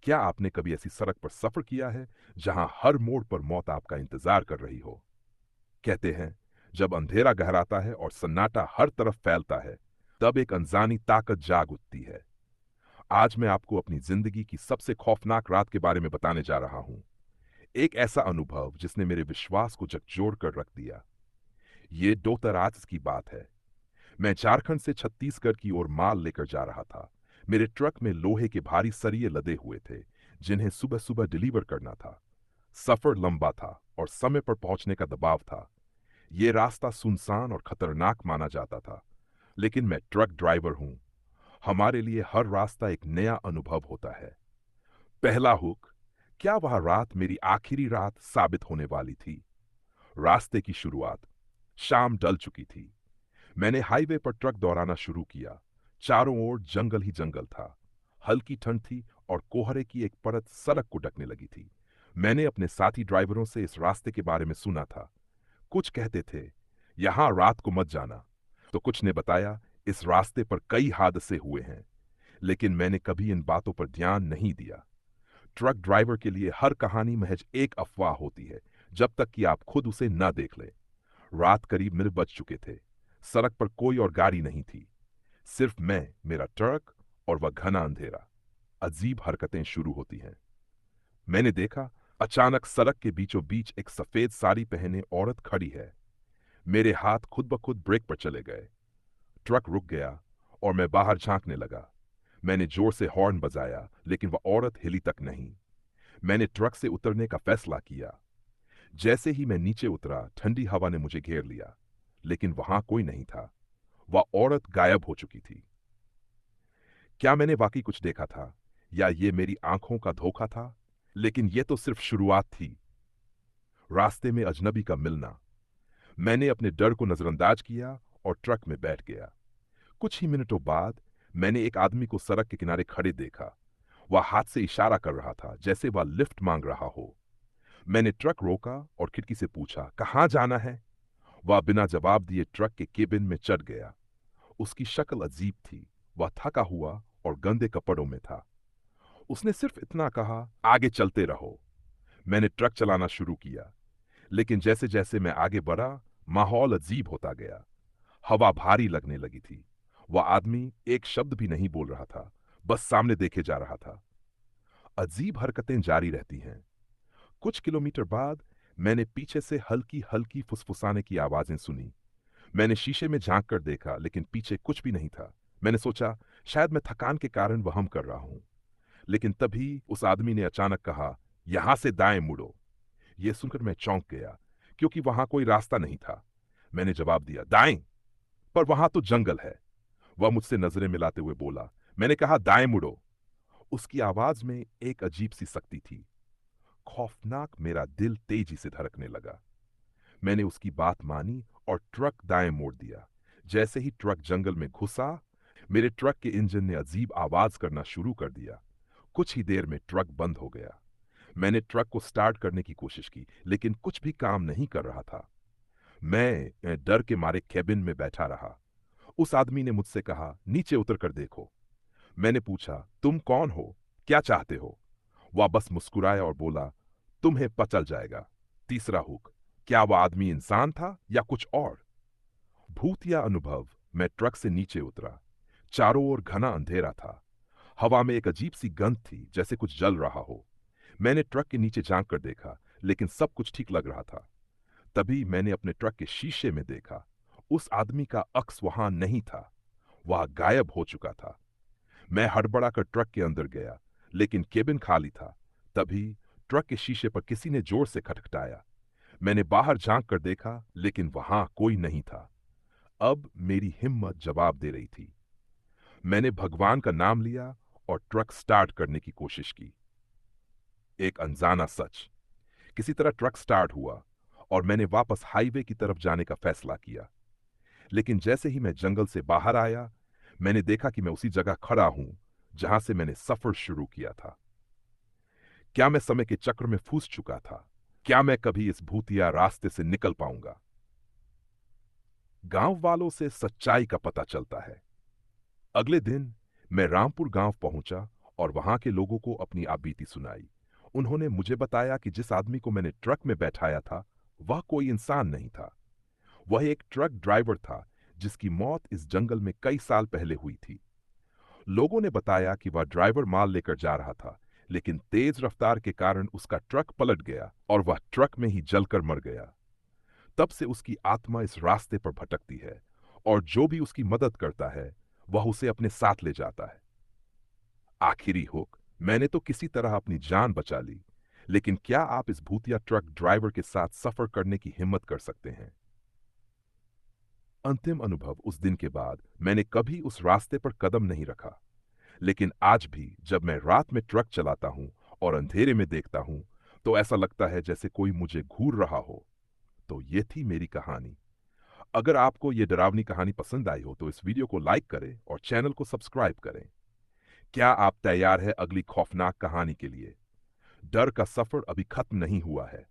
क्या आपने कभी ऐसी सड़क पर सफर किया है जहां हर मोड़ पर मौत आपका इंतजार कर रही हो? कहते हैं, जब अंधेरा गहराता है और सन्नाटा हर तरफ फैलता है, तब एक अनजानी ताकत जाग उठती है। आज मैं आपको अपनी जिंदगी की सबसे खौफनाक रात के बारे में बताने जा रहा हूं। एक ऐसा अनुभव जिसने मेरे विश्वास को झकझोर कर रख दिया। ये दोतराज की बात है। मैं झारखंड से छत्तीसगढ़ की ओर माल लेकर जा रहा था। मेरे ट्रक में लोहे के भारी सरिये लदे हुए थे, जिन्हें सुबह सुबह डिलीवर करना था। सफर लंबा था और समय पर पहुंचने का दबाव था। ये रास्ता सुनसान और खतरनाक माना जाता था, लेकिन मैं ट्रक ड्राइवर हूं। हमारे लिए हर रास्ता एक नया अनुभव होता है। पहला हुक। क्या वह रात मेरी आखिरी रात साबित होने वाली थी? रास्ते की शुरुआत। शाम ढल चुकी थी। मैंने हाईवे पर ट्रक दौड़ाना शुरू किया। चारों ओर जंगल ही जंगल था। हल्की ठंड थी और कोहरे की एक परत सड़क को ढकने लगी थी। मैंने अपने साथी ड्राइवरों से इस रास्ते के बारे में सुना था। कुछ कहते थे, यहां रात को मत जाना। तो कुछ ने बताया, इस रास्ते पर कई हादसे हुए हैं। लेकिन मैंने कभी इन बातों पर ध्यान नहीं दिया। ट्रक ड्राइवर के लिए हर कहानी महज एक अफवाह होती है, जब तक कि आप खुद उसे न देख लें। रात करीब 9 बज चुके थे। सड़क पर कोई और गाड़ी नहीं थी। सिर्फ मैं, मेरा ट्रक और वह घना अंधेरा। अजीब हरकतें शुरू होती हैं। मैंने देखा, अचानक सड़क के बीचों बीच एक सफेद साड़ी पहने औरत खड़ी है। मेरे हाथ खुद ब खुद ब्रेक पर चले गए। ट्रक रुक गया और मैं बाहर झांकने लगा। मैंने जोर से हॉर्न बजाया, लेकिन वह औरत हिली तक नहीं। मैंने ट्रक से उतरने का फैसला किया। जैसे ही मैं नीचे उतरा, ठंडी हवा ने मुझे घेर लिया, लेकिन वहां कोई नहीं था। वह औरत गायब हो चुकी थी। क्या मैंने वाकई कुछ देखा था, या ये मेरी आंखों का धोखा था? लेकिन यह तो सिर्फ शुरुआत थी। रास्ते में अजनबी का मिलना। मैंने अपने डर को नजरअंदाज किया और ट्रक में बैठ गया। कुछ ही मिनटों बाद मैंने एक आदमी को सड़क के किनारे खड़े देखा। वह हाथ से इशारा कर रहा था, जैसे वह लिफ्ट मांग रहा हो। मैंने ट्रक रोका और खिड़की से पूछा, कहाँ जाना है? वह बिना जवाब दिए ट्रक के केबिन में चढ़ गया। उसकी शक्ल अजीब थी। वह थका हुआ और गंदे कपड़ों में था। उसने सिर्फ इतना कहा, आगे चलते रहो। मैंने ट्रक चलाना शुरू किया, लेकिन जैसे जैसे मैं आगे बढ़ा, माहौल अजीब होता गया। हवा भारी लगने लगी थी। वह आदमी एक शब्द भी नहीं बोल रहा था, बस सामने देखे जा रहा था। अजीब हरकतें जारी रहती हैं। कुछ किलोमीटर बाद मैंने पीछे से हल्की हल्की फुसफुसाने की आवाजें सुनी। मैंने शीशे में झांक कर देखा, लेकिन पीछे कुछ भी नहीं था। मैंने सोचा, शायद मैं थकान के कारण वहम कर रहा हूं। लेकिन तभी उस आदमी ने अचानक कहा, यहां से दाएं मुड़ो। यह सुनकर मैं चौंक गया, क्योंकि वहां कोई रास्ता नहीं था। मैंने जवाब दिया, दाएं? पर वहां तो जंगल है। वह मुझसे नजरें मिलाते हुए बोला, मैंने कहा दाएं मुड़ो। उसकी आवाज में एक अजीब सी सख्ती थी। खौफनाक मेरा दिल तेजी से धड़कने लगा। मैंने उसकी बात मानी और ट्रक दाएं मोड़ दिया। जैसे ही ट्रक जंगल में घुसा, मेरे ट्रक के इंजन ने अजीब आवाज करना शुरू कर दिया। कुछ ही देर में ट्रक बंद हो गया। मैंने ट्रक को स्टार्ट करने की कोशिश की, लेकिन कुछ भी काम नहीं कर रहा था। मैं डर के मारे केबिन में बैठा रहा। उस आदमी ने मुझसे कहा, नीचे उतर कर देखो। मैंने पूछा, तुम कौन हो? क्या चाहते हो? वह बस मुस्कुराया और बोला, तुम्हें पता चल जाएगा। तीसरा हुक। क्या वह आदमी इंसान था या कुछ और? भूत या अनुभव? मैं ट्रक से नीचे उतरा। चारों ओर घना अंधेरा था। हवा में एक अजीब सी गंध थी, जैसे कुछ जल रहा हो। मैंने ट्रक के नीचे झांक कर देखा, लेकिन सब कुछ ठीक लग रहा था। तभी मैंने अपने ट्रक के शीशे में देखा। उस आदमी का अक्स वहां नहीं था। वह गायब हो चुका था। मैं हड़बड़ाकर ट्रक के अंदर गया, लेकिन केबिन खाली था। तभी ट्रक के शीशे पर किसी ने जोर से खटखटाया। मैंने बाहर झांक कर देखा, लेकिन वहां कोई नहीं था। अब मेरी हिम्मत जवाब दे रही थी। मैंने भगवान का नाम लिया और ट्रक स्टार्ट करने की कोशिश की। एक अनजाना सच। किसी तरह ट्रक स्टार्ट हुआ और मैंने वापस हाईवे की तरफ जाने का फैसला किया। लेकिन जैसे ही मैं जंगल से बाहर आया, मैंने देखा कि मैं उसी जगह खड़ा हूं जहां से मैंने सफर शुरू किया था। क्या मैं समय के चक्र में फंस चुका था? क्या मैं कभी इस भूतिया रास्ते से निकल पाऊंगा? गांव वालों से सच्चाई का पता चलता है। अगले दिन मैं रामपुर गांव पहुंचा और वहां के लोगों को अपनी आपबीती सुनाई। उन्होंने मुझे बताया कि जिस आदमी को मैंने ट्रक में बैठाया था वह कोई इंसान नहीं था। वह एक ट्रक ड्राइवर था जिसकी मौत इस जंगल में कई साल पहले हुई थी। लोगों ने बताया कि वह ड्राइवर माल लेकर जा रहा था, लेकिन तेज रफ्तार के कारण उसका ट्रक पलट गया और वह ट्रक में ही जलकर मर गया। तब से उसकी आत्मा इस रास्ते पर भटकती है और जो भी उसकी मदद करता है वह उसे अपने साथ ले जाता है। आखिरी हुक, मैंने तो किसी तरह अपनी जान बचा ली, लेकिन क्या आप इस भूतिया ट्रक ड्राइवर के साथ सफर करने की हिम्मत कर सकते हैं? अंतिम अनुभव उस दिन के बाद मैंने कभी उस रास्ते पर कदम नहीं रखा, लेकिन आज भी जब मैं रात में ट्रक चलाता हूं और अंधेरे में देखता हूं, तो ऐसा लगता है जैसे कोई मुझे घूर रहा हो। तो ये थी मेरी कहानी। अगर आपको ये डरावनी कहानी पसंद आई हो तो इस वीडियो को लाइक करें और चैनल को सब्सक्राइब करें। क्या आप तैयार हैं अगली खौफनाक कहानी के लिए? डर का सफर अभी खत्म नहीं हुआ है।